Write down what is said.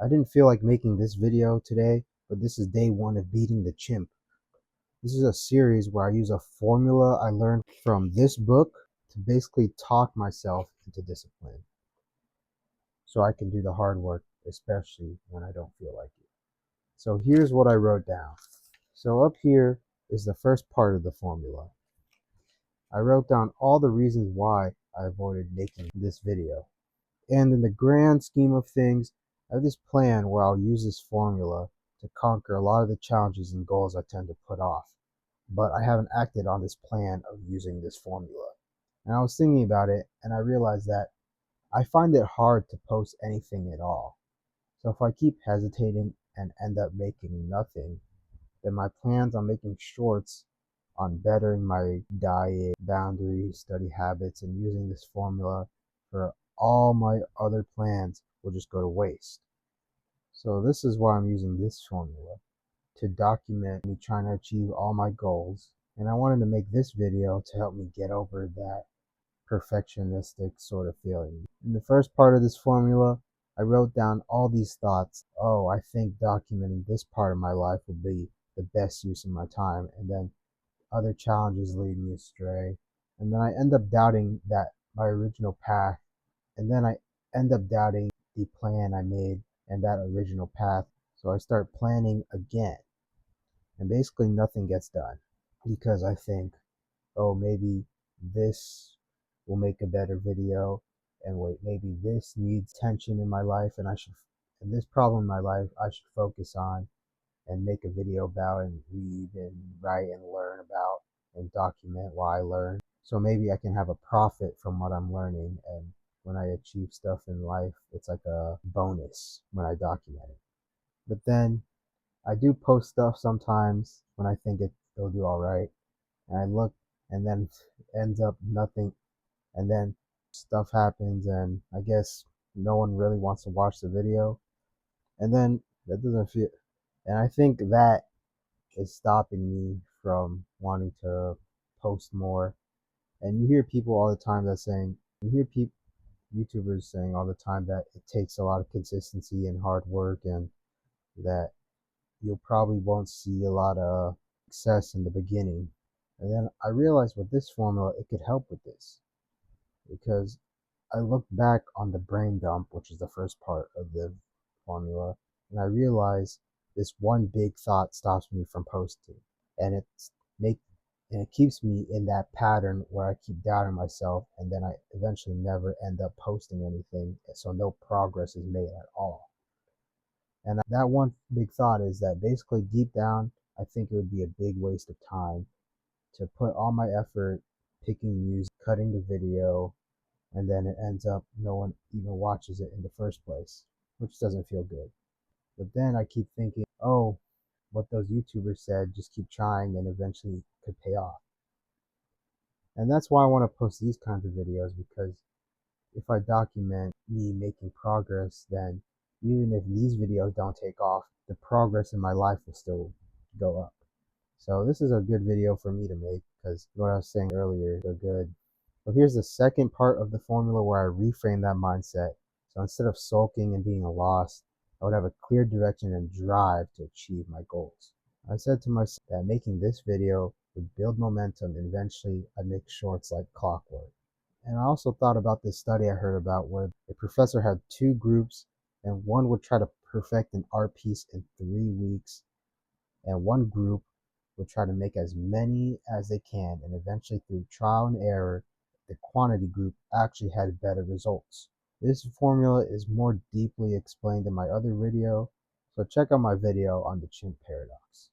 I didn't feel like making this video today, but this is day one of beating the chimp. This is a series where I use a formula I learned from this book to basically talk myself into discipline so I can do the hard work, especially when I don't feel like it. So here's what I wrote down. So up here is the first part of the formula. I wrote down all the reasons why I avoided making this video. And in the grand scheme of things, I have this plan where I'll use this formula to conquer a lot of the challenges and goals I tend to put off. But I haven't acted on this plan of using this formula. And I was thinking about it and I realized that I find it hard to post anything at all. So if I keep hesitating and end up making nothing, then my plans on making shorts on bettering my diet, boundaries, study habits, and using this formula for all my other plans will just go to waste. So this is why I'm using this formula to document me trying to achieve all my goals. And I wanted to make this video to help me get over that perfectionistic sort of feeling. In the first part of this formula, I wrote down all these thoughts. Oh, I think documenting this part of my life will be the best use of my time. And then other challenges lead me astray. And then I end up doubting that my original path. And then I end up doubting the plan I made and that original path. So I start planning again. And basically nothing gets done because I think, oh, maybe this will make a better video. And wait, maybe this needs attention in my life and this problem in my life I should focus on and make a video about and read and write and learn about and document what I learn. So maybe I can have a profit from what I'm learning. And when I achieve stuff in life, it's like a bonus when I document it. But then I do post stuff sometimes when I think it'll do all right. And I look and then it ends up nothing. And then stuff happens and I guess no one really wants to watch the video. And then that doesn't feel, and I think that is stopping me from wanting to post more. And you hear people all the time that saying, you hear people, YouTubers saying all the time that it takes a lot of consistency and hard work and that you'll probably won't see a lot of success in the beginning. And then I realized with this formula, it could help with this because I looked back on the brain dump, which is the first part of the formula, and I realized this one big thought stops me from posting, and make and it keeps me in that pattern where I keep doubting myself, and then I eventually never end up posting anything, so no progress is made at all. And that one big thought is that basically deep down, I think it would be a big waste of time to put all my effort picking music, cutting the video, and then it ends up no one even watches it in the first place, which doesn't feel good. But then I keep thinking, oh, what those YouTubers said, just keep trying and eventually it could pay off. And that's why I want to post these kinds of videos because if I document me making progress, then even if these videos don't take off, the progress in my life will still go up. So this is a good video for me to make because what I was saying earlier, they're good. So here's the second part of the formula where I reframe that mindset. So instead of sulking and being lost, I would have a clear direction and drive to achieve my goals. I said to myself that making this video would build momentum and eventually I'd make shorts like clockwork. And I also thought about this study I heard about where a professor had two groups and one would try to perfect an art piece in 3 weeks and one group would try to make as many as they can, and eventually through trial and error, the quantity group actually had better results. This formula is more deeply explained in my other video, so check out my video on the chimp paradox.